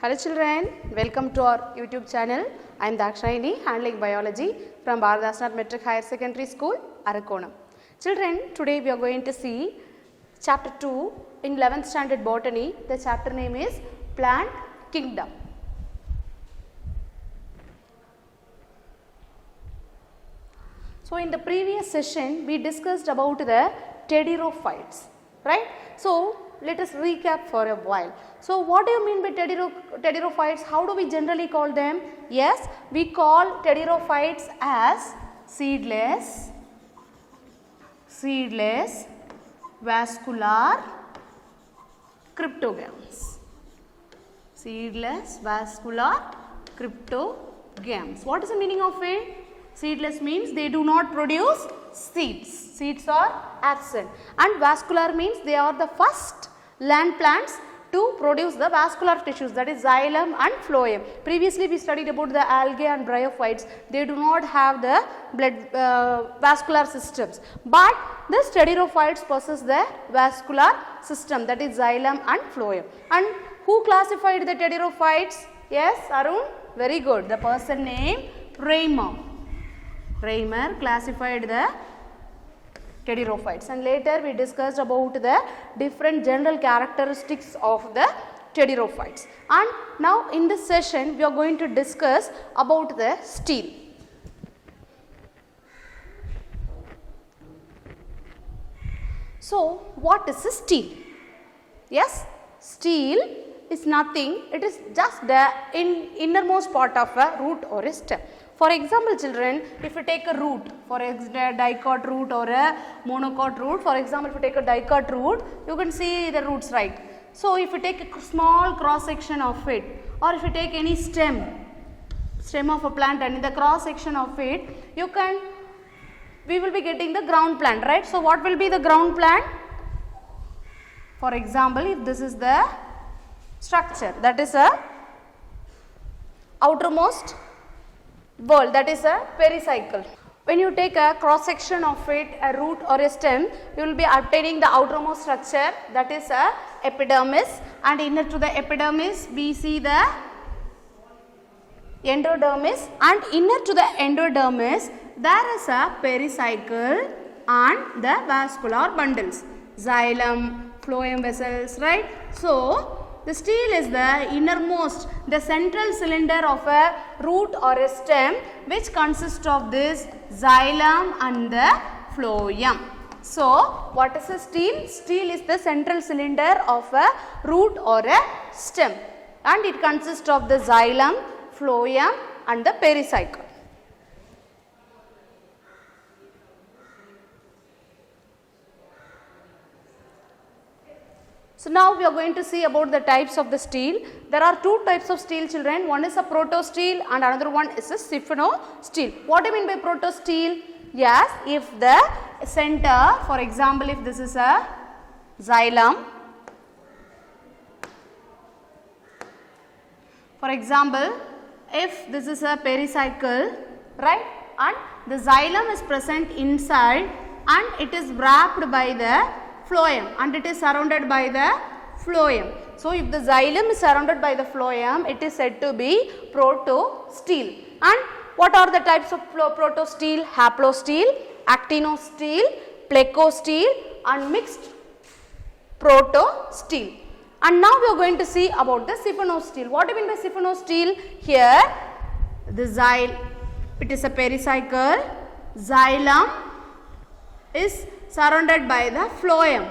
Hello children, welcome to our YouTube channel. I am Dakshayani, handling biology from Bharadasnath Metric Higher Secondary School, Arakonam. Children, today we are going to see chapter 2 in 11th standard botany. The chapter name is Plant Kingdom. So in the previous session we discussed about the pteridophytes, right? So let us recap for a while. So what do you mean by pteridophytes? How do we generally call them? Yes, we call pteridophytes as seedless, vascular cryptogams. Seedless, vascular cryptogams. What is the meaning of it? Seedless means they do not produce seeds. Seeds are absent. And vascular means they are the first land plants to produce the vascular tissues, that is xylem and phloem. Previously we studied about the algae and bryophytes. They do not have the blood vascular systems. But the pteridophytes possess the vascular system, that is xylem and phloem. And who classified the pteridophytes? Yes, Arun, very good. The person named Raymer classified the pteridophytes, and later we discussed about the different general characteristics of the pteridophytes. And now in this session we are going to discuss about the stele. So what is a stele? Yes, stele is nothing, it is just the innermost part of a root or a stem. For example children, if you take a root, for example a dicot root or a monocot root, for example if you take a dicot root, you can see the roots, right. So if you take a small cross section of it, or if you take any stem of a plant and in the cross section of it, we will be getting the ground plant, right. So what will be the ground plant? For example, if this is the structure, that is a outermost wall, that is a pericycle. When you take a cross section of it, a root or a stem, you will be obtaining the outermost structure, that is a epidermis, and inner to the epidermis we see the endodermis, and inner to the endodermis there is a pericycle and the vascular bundles, xylem, phloem vessels, right. So the stele is the innermost, the central cylinder of a root or a stem, which consists of this xylem and the phloem. So what is a stele? Stele is the central cylinder of a root or a stem, and it consists of the xylem, phloem and the pericycle. So now we are going to see about the types of the stele. There are two types of stele children. One is a protostele and another one is a siphonostele. What do you mean by protostele? Yes, if the center, for example, if this is a xylem, for example, if this is a pericycle, right, and the xylem is present inside and it is wrapped by the phloem and it is surrounded by the phloem. So if the xylem is surrounded by the phloem, it is said to be protostele. And what are the types of protostele? Haplostele, actinostele, plecostele and mixed protostele. And now we are going to see about the siphonostele. What do you mean by siphonostele? Here the it is a pericycle, xylem is surrounded by the phloem,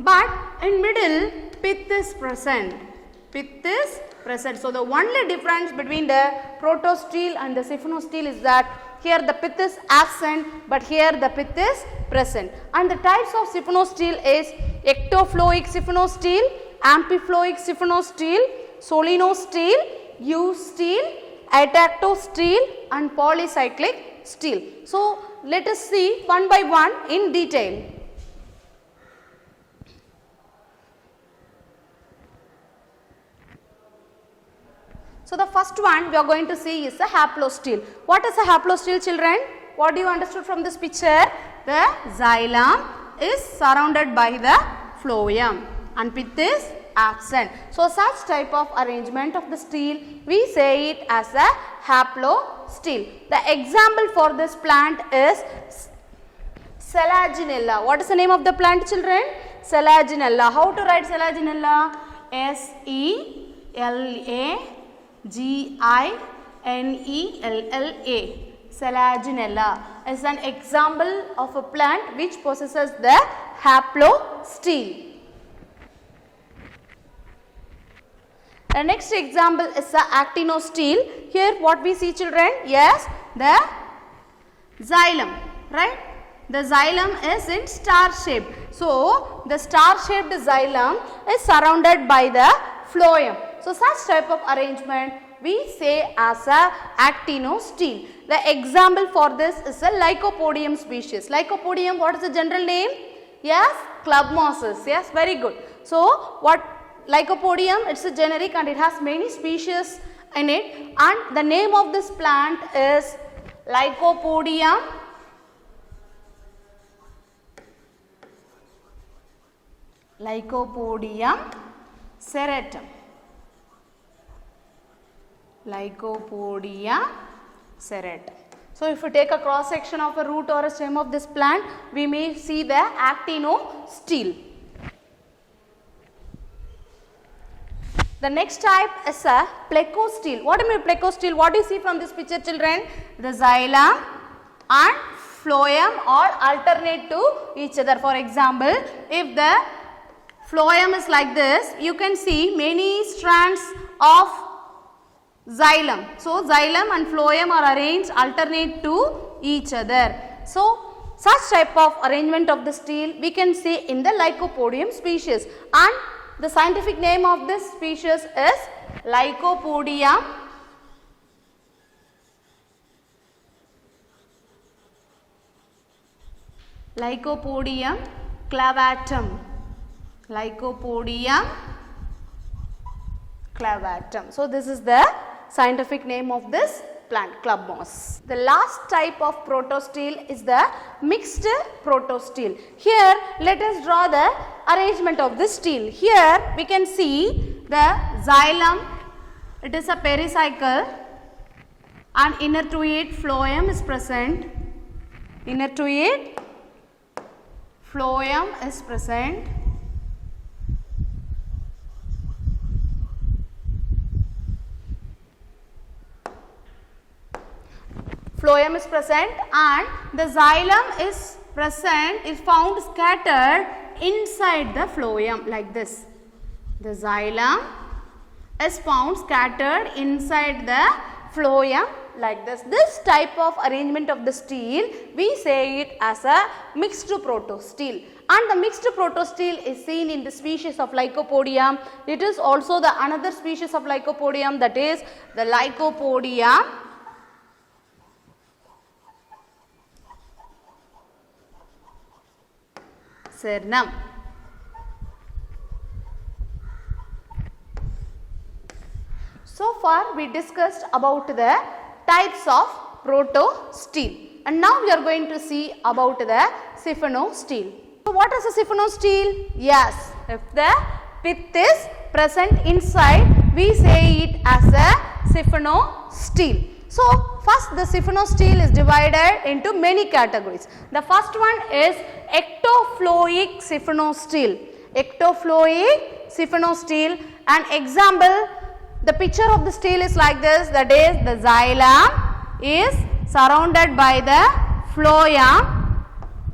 but in middle pith is present. So the only difference between the protostele and the siphonostele is that here the pith is absent, but here the pith is present. And the types of siphonostele is ectoploic siphonostele, amphiphloic siphonostele, solenostele, eustele, atactostele and polycyclic stele. So let us see one by one in detail. So the first one we are going to see is a haplostele. What is a haplostele children? What do you understood from this picture? The xylem is surrounded by the phloem and pith is absent. So, such type of arrangement of the steel, we say it as a haplosteel. The example for this plant is Selaginella. What is the name of the plant, children? Selaginella. How to write Selaginella? Selaginella. Selaginella is an example of a plant which possesses the haplosteel. The next example is the actinosteel. Here what we see, children? Yes, the xylem, right? The xylem is in star shape. So, the star shaped xylem is surrounded by the phloem. So, such type of arrangement we say as a actinosteel. The example for this is a Lycopodium species. Lycopodium, what is the general name? Yes, club mosses. Yes, very good. So, what Lycopodium, it's a generic and it has many species in it, and the name of this plant is Lycopodium serratum. Lycopodium serratum. So, if you take a cross section of a root or a stem of this plant, we may see the actinosteel. The next type is a plecosteel. What do you mean plecosteel? What do you see from this picture, children? The xylem and phloem are alternate to each other. For example, if the phloem is like this, you can see many strands of xylem. So, xylem and phloem are arranged alternate to each other. So, such type of arrangement of the steel we can see in the Lycopodium species, and the scientific name of this species is Lycopodium clavatum. Lycopodium clavatum. So, this is the scientific name of this plant, club moss. The last type of protosteel is the mixed protosteel. Here, let us draw the arrangement of the steel. Here, we can see the xylem, it is a pericycle, and inner to it phloem is present. Inner to it phloem is present. Phloem is present and the xylem is present, is found scattered inside the phloem like this. The xylem is found scattered inside the phloem like this. This type of arrangement of the steel, we say it as a mixed protosteel. And the mixed protosteel is seen in the species of Lycopodium. It is also the another species of Lycopodium, that is the Lycopodium cernum. So far we discussed about the types of protosteel, and now we are going to see about the siphonosteel. So what is a siphonosteel? Yes, if the pith is present inside, we say it as a siphonosteel. So first, the siphonosteel is divided into many categories. The first one is ectofloic siphonosteel. Ectofloic siphonosteel, an example, the picture of the steel is like this, that is the xylem is surrounded by the phloem,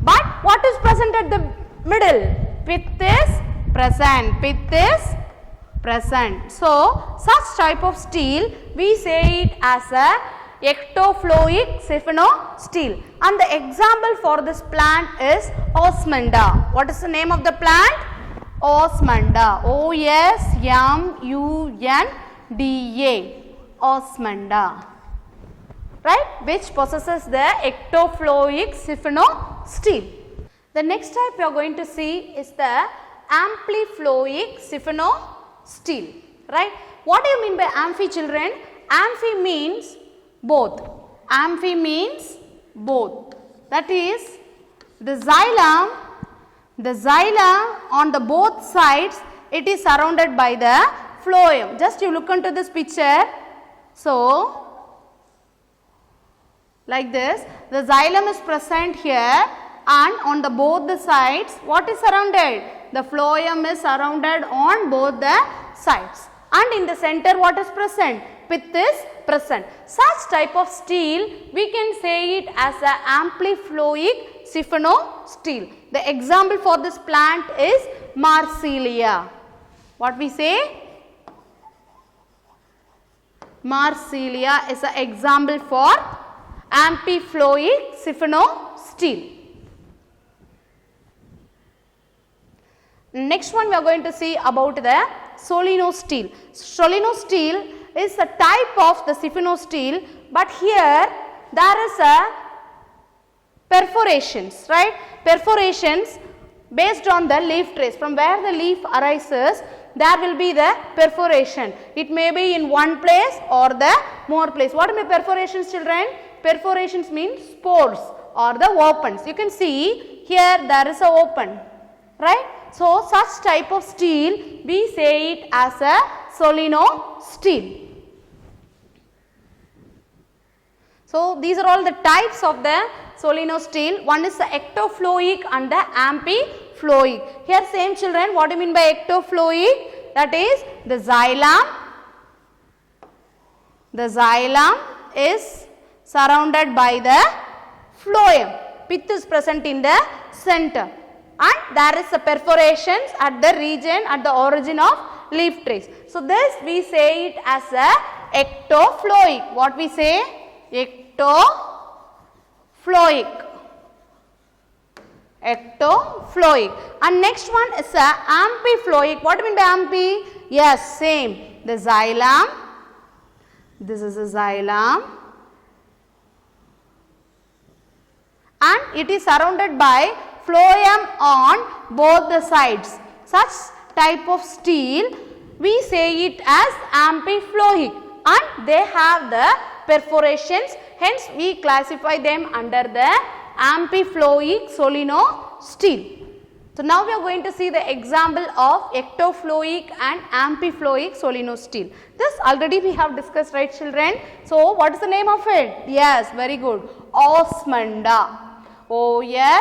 but what is present at the middle? Pith is present. Pith is present. So, such type of steel we say it as a ectofloic siphonosteel, and the example for this plant is Osmunda. What is the name of the plant? Osmunda. Osmunda. Osmunda, right, which possesses the ectofloic siphonosteel. The next type we are going to see is the amphifloic siphonosteel, right. What do you mean by amphi, children? Amphi means both. Amphi means both. That is the xylem on the both sides it is surrounded by the phloem. Just you look into this picture. So, like this, the xylem is present here, and on the both the sides, what is surrounded? The phloem is surrounded on both the sides, and in the center what is present? Pith is present. Such type of steel, we can say it as a amphiphloic steel. The example for this plant is Marsilia. What we say? Marsilia is an example for amphiphloic steel. Next one we are going to see about the solenosteel. Solenosteel is a type of the steel, but here there is a perforations, right? Perforations based on the leaf trace. From where the leaf arises, there will be the perforation. It may be in one place or the more place. What are the perforations, children? Perforations means spores or the opens. You can see here there is a open, right? So, such type of steel, we say it as a solenosteel. So, these are all the types of the solenosteel. One is the ectoploic and the amphiphloic. Here same children, what do you mean by ectoploic? That is the xylem. The xylem is surrounded by the phloem. Pith is present in the center, and there is a perforations at the region, at the origin of leaf trace. So, this we say it as a ectoploic. What we say? Ectoploic. Ectoploic. And next one is a amphiphloic. What do you mean by amphi? Yes, same. The xylem. This is a xylem, and it is surrounded by phloem on both the sides. Such type of steel, we say it as amphiphloic, and they have the perforations, hence we classify them under the amphiphloic solenosteel. So, now we are going to see the example of ectoploic and amphiphloic solenosteel. This already we have discussed, right children? So, what is the name of it? Yes, very good. Osmunda. Osmunda.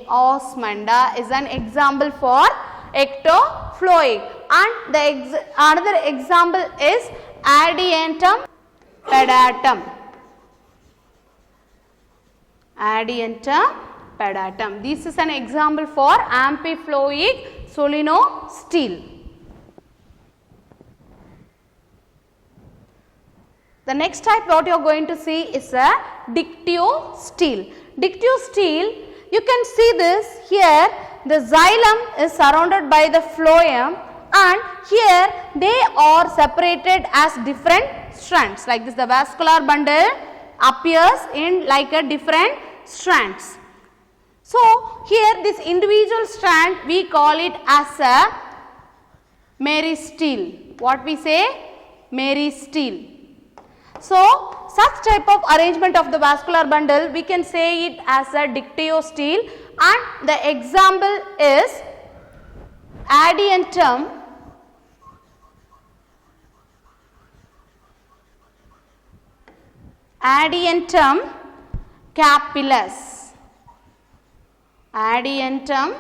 Osmunda is an example for ectoploic, and the another example is Adiantum pedatum. Adiantum pedatum. This is an example for amphiphloic solenosteel. The next type what you are going to see is a dictyosteel. Dictyosteel, you can see this here, the xylem is surrounded by the phloem, and here they are separated as different strands. Like this, the vascular bundle appears in like a different strands. So, here this individual strand we call it as a meristele. What we say? Meristele. So, such type of arrangement of the vascular bundle, we can say it as a dictyosteel, and the example is Adiantum capillus. Adiantum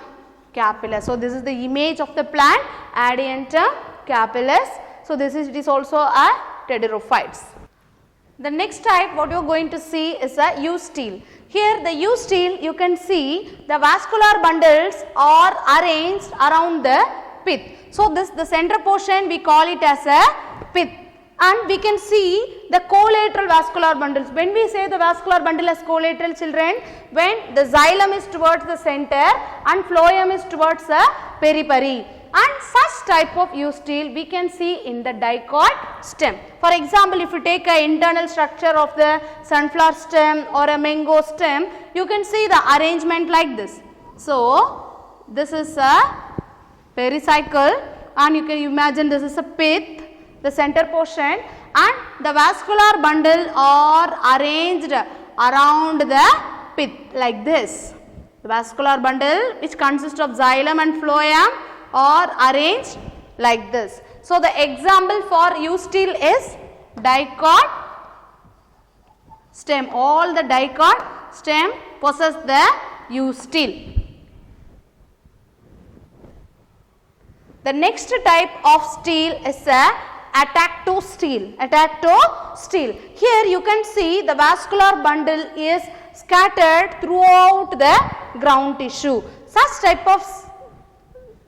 capillus. So, this is the image of the plant, Adiantum capillus. So, it is also a pteridophytes. The next type what you are going to see is a eustele. Here the eustele, you can see the vascular bundles are arranged around the pith. So, this the center portion we call it as a pith, and we can see the collateral vascular bundles. When we say the vascular bundle as collateral, children, when the xylem is towards the center and phloem is towards the periphery, and such type of eustele we can see in the dicot stem. For example, if you take an internal structure of the sunflower stem or a mango stem, you can see the arrangement like this. So, this is a pericycle, and you can imagine this is a pith, the center portion, and the vascular bundle are arranged around the pith like this. The vascular bundle which consists of xylem and phloem are arranged like this. So, the example for U-stele is dicot stem. All the dicot stem possess the U-stele. The next type of stele is a atactostele. Atactostele. Here you can see the vascular bundle is scattered throughout the ground tissue. Such type of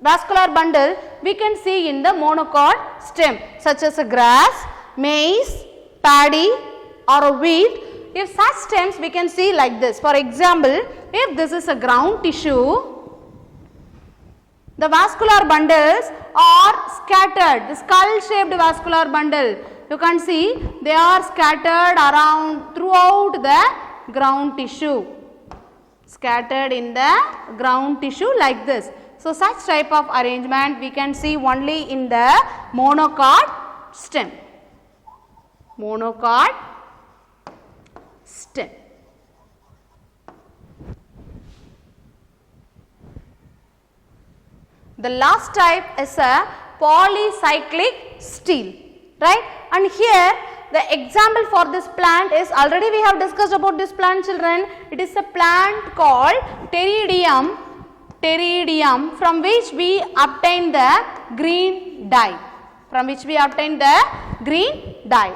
vascular bundle we can see in the monocot stem such as a grass, maize, paddy or a wheat. If such stems we can see like this. For example, if this is a ground tissue, the vascular bundles are scattered. The skull shaped vascular bundle, you can see they are scattered around throughout the ground tissue. Scattered in the ground tissue like this. So, such type of arrangement we can see only in the monocot stem. Monocot stem. The last type is a polycyclic stele, right? And here the example for this plant is, already we have discussed about this plant, children. It is a plant called pteridium, from which we obtain the green dye.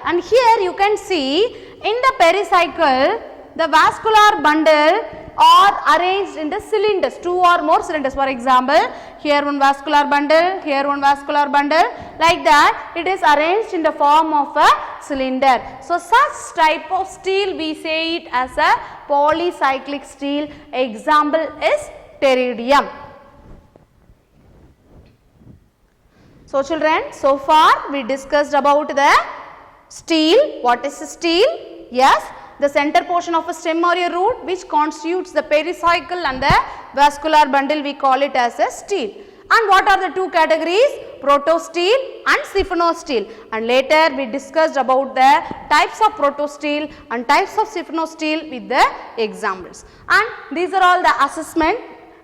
And here you can see in the pericycle the vascular bundle are arranged in the cylinders, 2 or more cylinders. For example, here one vascular bundle, here one vascular bundle, like that it is arranged in the form of a cylinder. So, such type of stele we say it as a polycyclic stele. Example is pteridium. So, children, so far we discussed about the stele. What is a stele? Yes, the center portion of a stem or a root which constitutes the pericycle and the vascular bundle, we call it as a stele. And what are the two categories? Protostele and siphonostele. And later we discussed about the types of protostele and types of siphonostele with the examples. And these are all the assessment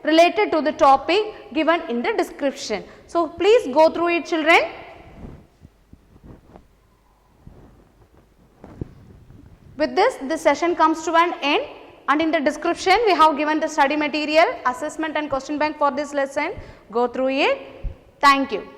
related to the topic given in the description. So, please go through it, children. With this session comes to an end, and in the description we have given the study material, assessment and question bank for this lesson. Go through it. Thank you.